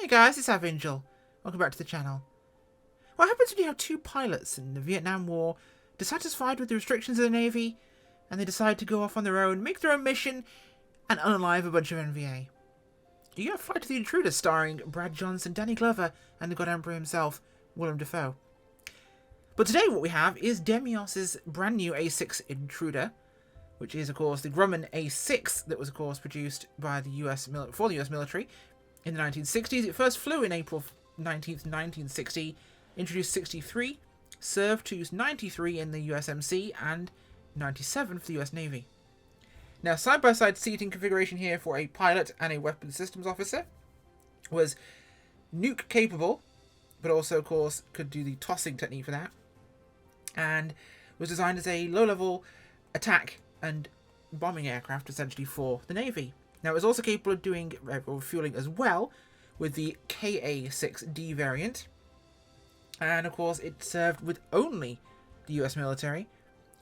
Hey guys, it's Avangel. Welcome back to the channel. What happens when you have two pilots in the Vietnam War, dissatisfied with the restrictions of the Navy, and they decide to go off on their own, make their own mission, and unalive a bunch of NVA? You get a Fight to the Intruder starring Brad Johnson, Danny Glover, and the God Emperor himself, Willem Defoe. But today what we have is Deimos' brand new A-6 Intruder, which is of course the Grumman A-6 that was of course produced by the US for the US military in the 1960s. It first flew in April 19th, 1960, introduced 63, served to 93 in the USMC and 97 for the US Navy. Now, side-by-side seating configuration here for a pilot and a weapons systems officer was nuke capable, but also, of course, could do the tossing technique for that, and was designed as a low-level attack and bombing aircraft, essentially, for the Navy. Now, it was also capable of doing refueling as well, with the KA-6D variant, and, of course, it served with only the US military.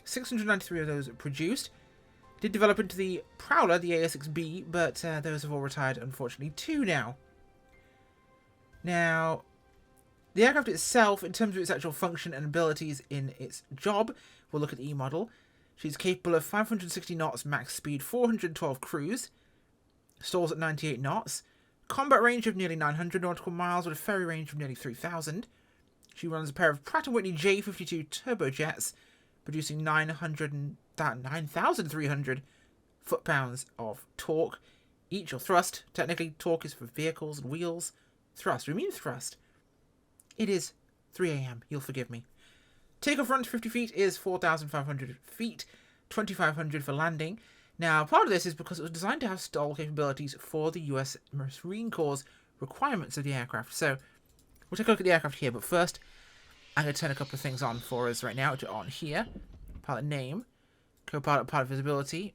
693 of those produced. Did develop into the Prowler, the A-6B, but those have all retired, unfortunately, too now. Now, the aircraft itself, in terms of its actual function and abilities in its job, we'll look at the E-model. She's capable of 560 knots max speed, 412 cruise, stalls at 98 knots, combat range of nearly 900 nautical miles with a ferry range of nearly 3,000. She runs a pair of Pratt & Whitney J52 turbojets, producing 9,300 foot-pounds of torque, each, or thrust. Technically, torque is for vehicles and wheels. Thrust, we mean thrust. It is 3 AM, you'll forgive me. Takeoff run to 50 feet is 4,500 feet, 2,500 for landing. Now, part of this is because it was designed to have stall capabilities for the US Marine Corps requirements of the aircraft. So, we'll take a look at the aircraft here, but first, I'm going to turn a couple of things on for us right now, which are on here. Pilot name, co-pilot pilot visibility,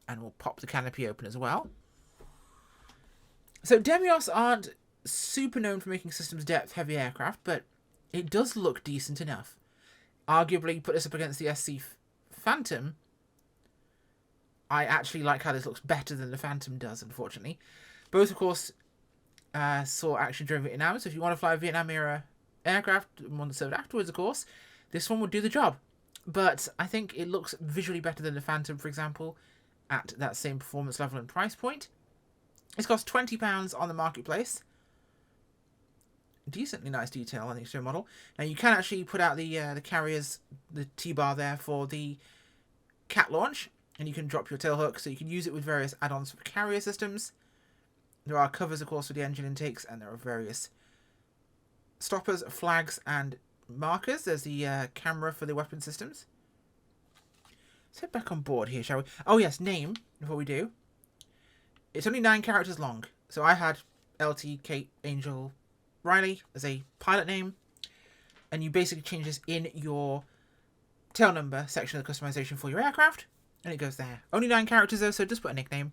and we'll pop the canopy open as well. So Deimos aren't super known for making systems depth heavy aircraft, but it does look decent enough. Arguably, put this up against the SC Phantom, I actually like how this looks better than the Phantom does, unfortunately. Both, of course, saw action during Vietnam, so if you want to fly a Vietnam-era aircraft, one that served afterwards, of course, this one would do the job. But I think it looks visually better than the Phantom, for example, at that same performance level and price point. It's cost £20 on the marketplace. Decently nice detail on the exterior model. Now you can actually put out the carriers, the T-bar there for the cat launch, and you can drop your tailhook, so you can use it with various add-ons for carrier systems. There are covers, of course, for the engine intakes, and there are various stoppers, flags, and markers. There's the camera for the weapon systems. Let's head back on board here, shall we? Oh yes, name, before we do. It's only 9 characters long. So I had LT Kate Angel Riley as a pilot name. And you basically change this in your tail number section of the customization for your aircraft. And it goes there. Only 9 characters though, so just put a nickname.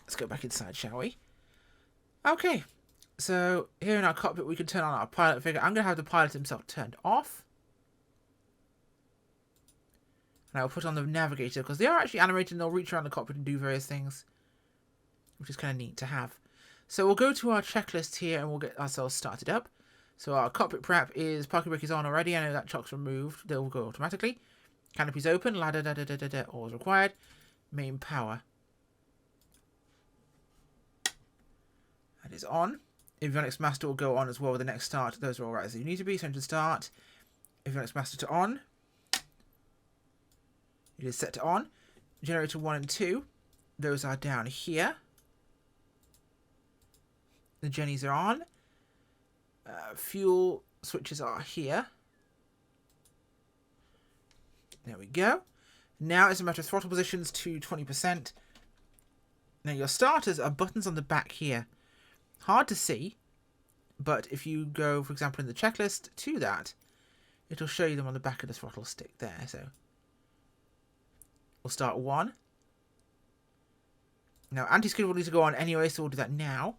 Let's go back inside, shall we? Okay. So, here in our cockpit, we can turn on our pilot figure. I'm going to have the pilot himself turned off. And I'll put on the navigator, because they are actually animated and they'll reach around the cockpit and do various things, which is kind of neat to have. So, we'll go to our checklist here and we'll get ourselves started up. So, our cockpit prep is, parking brake is on already. I know that chock's removed. They'll go automatically. Canopy's open. Ladder, all is required. Main power. That is on. Avionics Master will go on as well with the next start. Those are all right as they need to be. So engine start. Avionics Master to on. It is set to on. Generator 1 and 2. Those are down here. The Jennies are on. Fuel switches are here. There we go. Now it's a matter of throttle positions to 20%. Now your starters are buttons on the back here. Hard to see, but if you go, for example, in the checklist to that, it'll show you them on the back of the throttle stick there. So we'll start 1. Now anti-skid will need to go on anyway, so we'll do that now.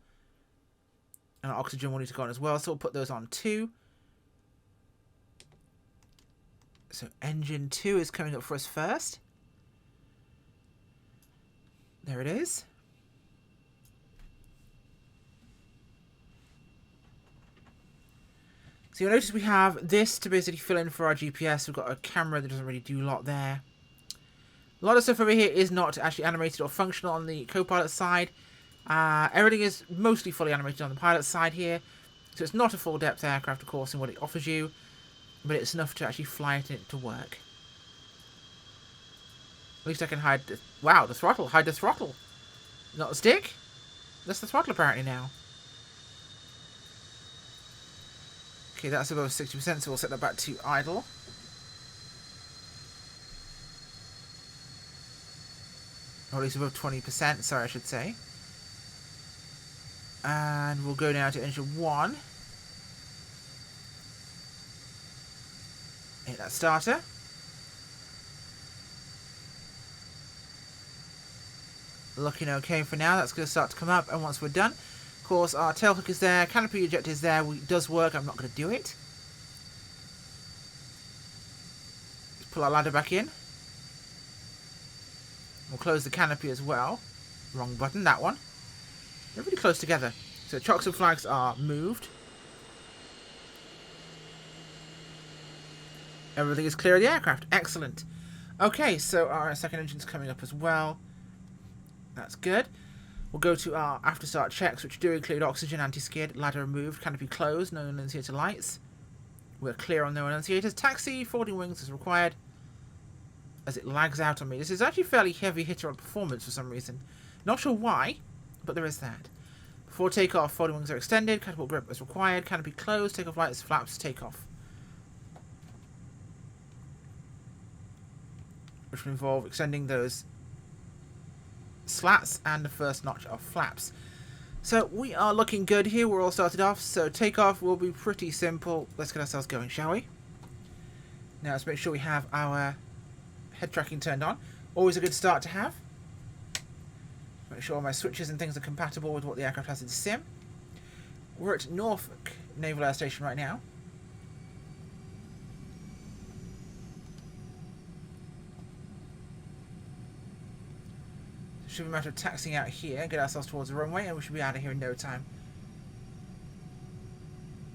And our oxygen will need to go on as well, so we'll put those on 2. So engine 2 is coming up for us first. There it is. So you'll notice we have this to basically fill in for our GPS. We've got a camera that doesn't really do a lot there. A lot of stuff over here is not actually animated or functional on the co-pilot side. Everything is mostly fully animated on the pilot side here. So it's not a full depth aircraft, of course, in what it offers you. But it's enough to actually fly it and it to work. At least I can hide the... Wow, the throttle. Hide the throttle. Not the stick. That's the throttle apparently now. Okay, that's above 60%, so we'll set that back to idle. Or at least above 20%, sorry I should say. And we'll go now to engine 1. Hit that starter. Looking okay for now. That's going to start to come up, and once we're done, of course, our tail hook is there, canopy ejector is there. It does work. I'm not going to do it. Let's pull our ladder back in. We'll close the canopy as well. Wrong button, that one. They're really close together. So chocks and flags are moved. Everything is clear of the aircraft. Excellent. Okay, so our second engine's coming up as well. That's good. We'll go to our after start checks, which do include oxygen, anti-skid, ladder removed, canopy closed, no annunciator lights. We're clear on no annunciators. Taxi, folding wings is required. As it lags out on me. This is actually fairly heavy hitter on performance for some reason. Not sure why, but there is that. Before takeoff, folding wings are extended, catapult grip is required, canopy closed, takeoff lights, flaps, takeoff. Which will involve extending those slats and the first notch of flaps. So we are looking good here. We're all started off. So takeoff will be pretty simple. Let's get ourselves going, shall we? Now let's make sure we have our head tracking turned on. Always a good start to have. Make sure my switches and things are compatible with what the aircraft has in sim. We're at Norfolk Naval Air Station right now. Should be a matter of taxiing out here, get ourselves towards the runway, and we should be out of here in no time.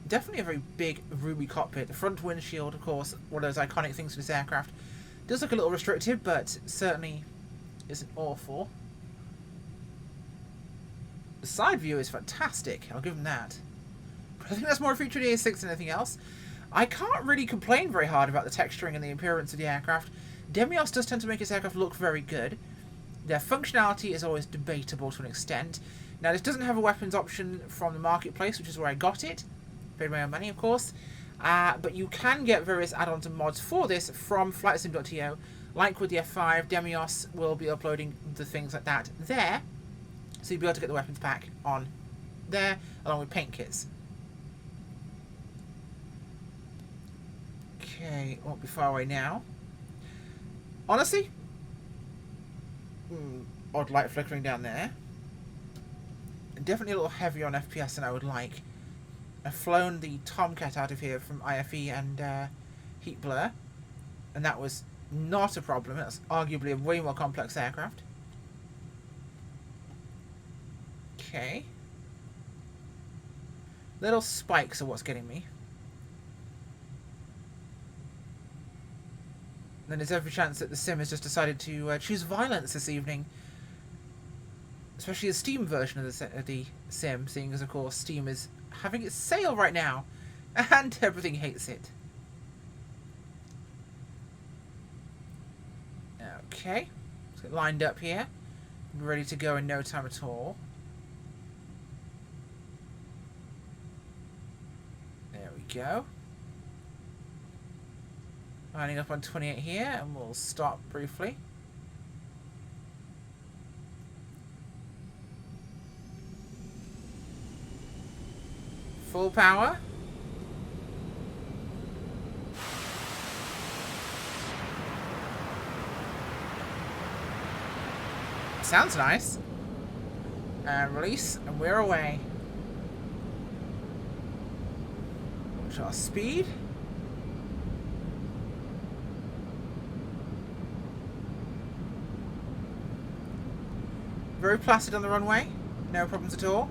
Definitely a very big, roomy cockpit. The front windshield, of course, one of those iconic things for this aircraft. Does look a little restrictive, but certainly isn't awful. The side view is fantastic, I'll give them that. But I think that's more a feature of the A-6 than anything else. I can't really complain very hard about the texturing and the appearance of the aircraft. Deimos does tend to make its aircraft look very good. Their functionality is always debatable to an extent. Now, this doesn't have a weapons option from the marketplace, which is where I got it. Paid my own money, of course. But you can get various add-ons and mods for this from flightsim.to. Like with the F5, Deimos will be uploading the things like that there. So you'll be able to get the weapons pack on there, along with paint kits. Okay, won't be far away now. Honestly, odd light flickering down there. Definitely a little heavier on FPS than I would like. I've flown the Tomcat out of here from IFE and Heat Blur, and that was not a problem. That's arguably a way more complex aircraft. Okay. Little spikes are what's getting me. Then there's every chance that the sim has just decided to choose violence this evening. Especially the Steam version of the sim, seeing as, of course, Steam is having its sale right now. And everything hates it. Okay. Let's get lined up here. We're ready to go in no time at all. There we go. Lining up on 28 here, and we'll stop briefly. Full power. Sounds nice. And release, and we're away. Watch our speed. Very placid on the runway, no problems at all.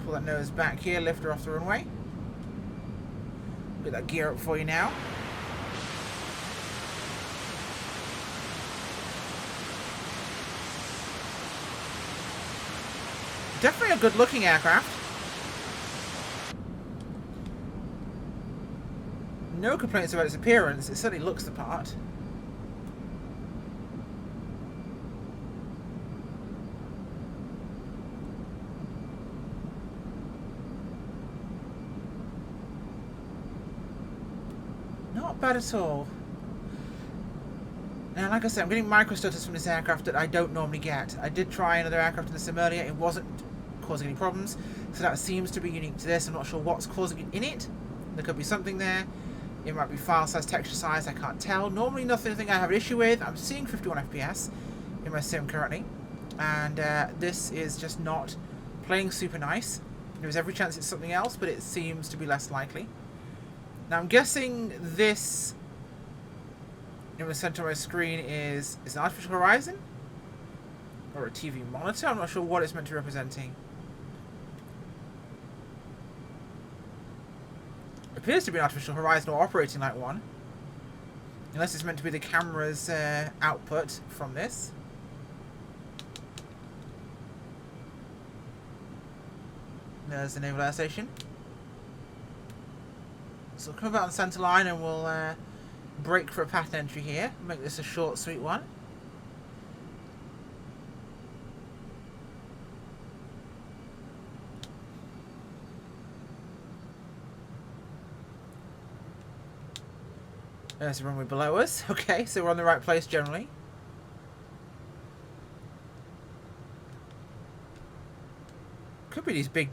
pull that nose back here, lift her off the runway. Get that gear up for you now. Definitely a good looking aircraft. No complaints about its appearance, it certainly looks the part. Not bad at all. Now, like I said, I'm getting microstutters from this aircraft that I don't normally get. I did try another aircraft in the sim earlier, it wasn't causing any problems, so that seems to be unique to this. I'm not sure what's causing it in it. There could be something there. It might be file size, texture size, I can't tell. Normally nothing I have an issue with. I'm seeing 51 FPS in my sim currently, and this is just not playing super nice. There's every chance it's something else, but it seems to be less likely. Now I'm guessing this in the center of my screen is an artificial horizon? Or a TV monitor? I'm not sure what it's meant to be representing. Appears to be an artificial horizon or operating like one. Unless it's meant to be the camera's output from this. There's the Naval Air Station. So we'll come about on the centre line and we'll brake for a path entry here. Make this a short, sweet one. There's the runway below us. Okay, so we're on the right place generally. Could be this big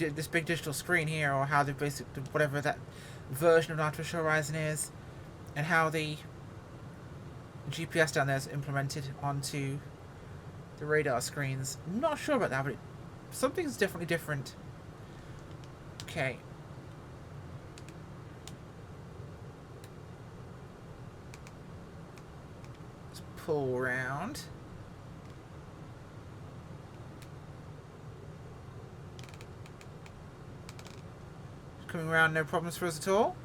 digital screen here, or how the basic, whatever that version of artificial horizon is, and how the GPS down there is implemented onto the radar screens. I'm not sure about that, but something's definitely different. Okay. Pull around. Coming around, no problems for us at all.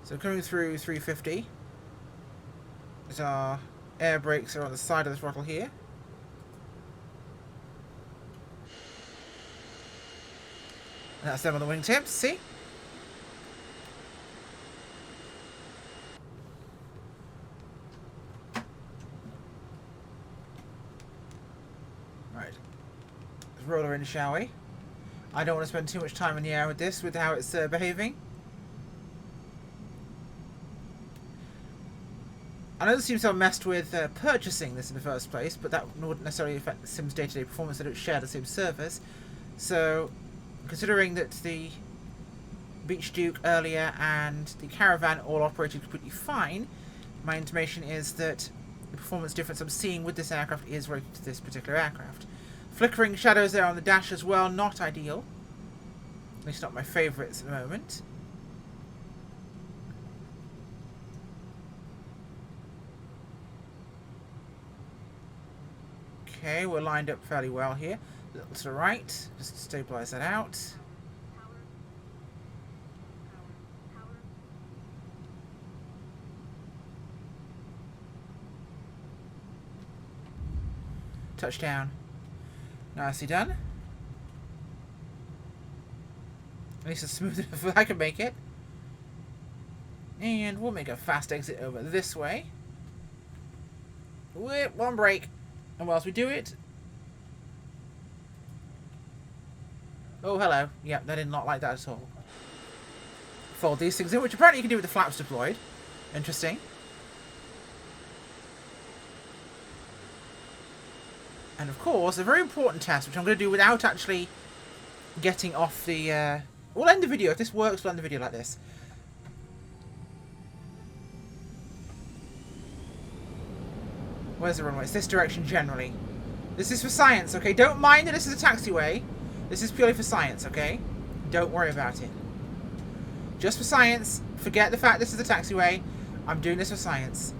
So coming through 350. As our air brakes are on the side of the throttle here. That's them on the wingtips, see? Right. Let's roll her in, shall we? I don't want to spend too much time in the air with this, with how it's behaving. I know this seems to have messed with purchasing this in the first place, but that wouldn't necessarily affect the Sim's day-to-day performance. They don't share the same service. So, considering that the Beach Duke earlier and the Caravan all operated completely fine, my intimation is that the performance difference I'm seeing with this aircraft is related to this particular aircraft. Flickering shadows there on the dash as well, not ideal. At least not my favourites at the moment. Okay, we're lined up fairly well here. A little to the right, just to stabilise that out. Touchdown. Nicely done. At least it's smooth enough that I can make it. And we'll make a fast exit over this way. Whip, one brake. And whilst we do it... Oh, hello. Yep, they did not like that at all. Fold these things in, which apparently you can do with the flaps deployed. Interesting. And of course, a very important test, which I'm going to do without actually getting off the... We'll end the video. If this works, we'll end the video like this. Where's the runway? It's this direction generally. This is for science, okay? Don't mind that this is a taxiway. This is purely for science, okay? Don't worry about it. Just for science. Forget the fact this is a taxiway. I'm doing this for science.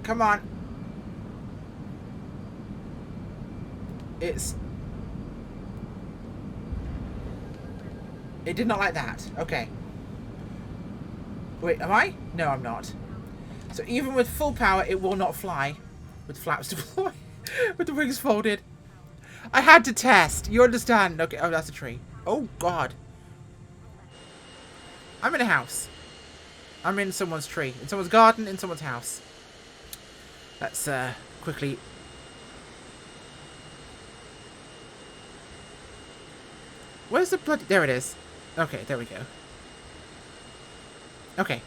Come on. It did not like that. Okay. Wait, am I? No, I'm not. So even with full power, it will not fly. With flaps deployed. With the wings folded. I had to test. You understand? Okay. Oh, that's a tree. Oh, God. I'm in a house. I'm in someone's tree. In someone's garden, in someone's house. Let's quickly... Where's the bloody... There it is. Okay, there we go. Okay.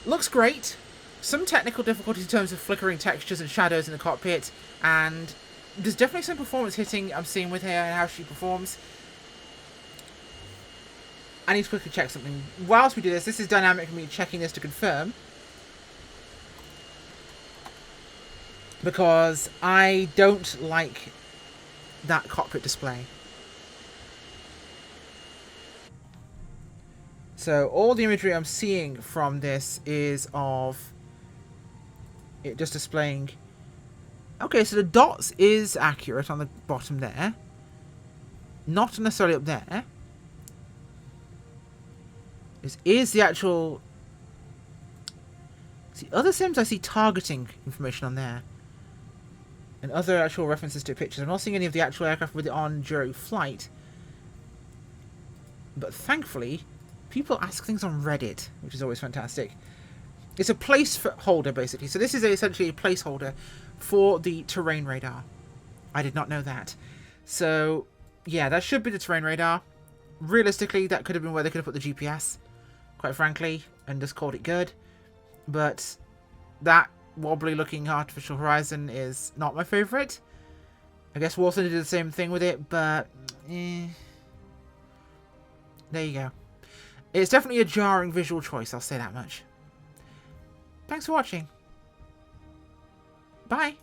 Looks great. Some technical difficulties in terms of flickering textures and shadows in the cockpit. And there's definitely some performance hitting I'm seeing with her and how she performs. I need to quickly check something. Whilst we do this, this is dynamic for me checking this to confirm. Because I don't like that cockpit display. So all the imagery I'm seeing from this is of it just displaying... Okay, so the dots is accurate on the bottom there. Not necessarily up there. This is the actual... See, other sims I see targeting information on there. And other actual references to pictures. I'm not seeing any of the actual aircraft with it on during flight. But thankfully, people ask things on Reddit, which is always fantastic. It's a placeholder, basically. So this is essentially a placeholder for the terrain radar. I did not know that. So, yeah, that should be the terrain radar. Realistically, that could have been where they could have put the GPS, quite frankly, and just called it good. But that wobbly-looking artificial horizon is not my favourite. I guess Wilson did the same thing with it, but... there you go. It's definitely a jarring visual choice, I'll say that much. Thanks for watching. Bye.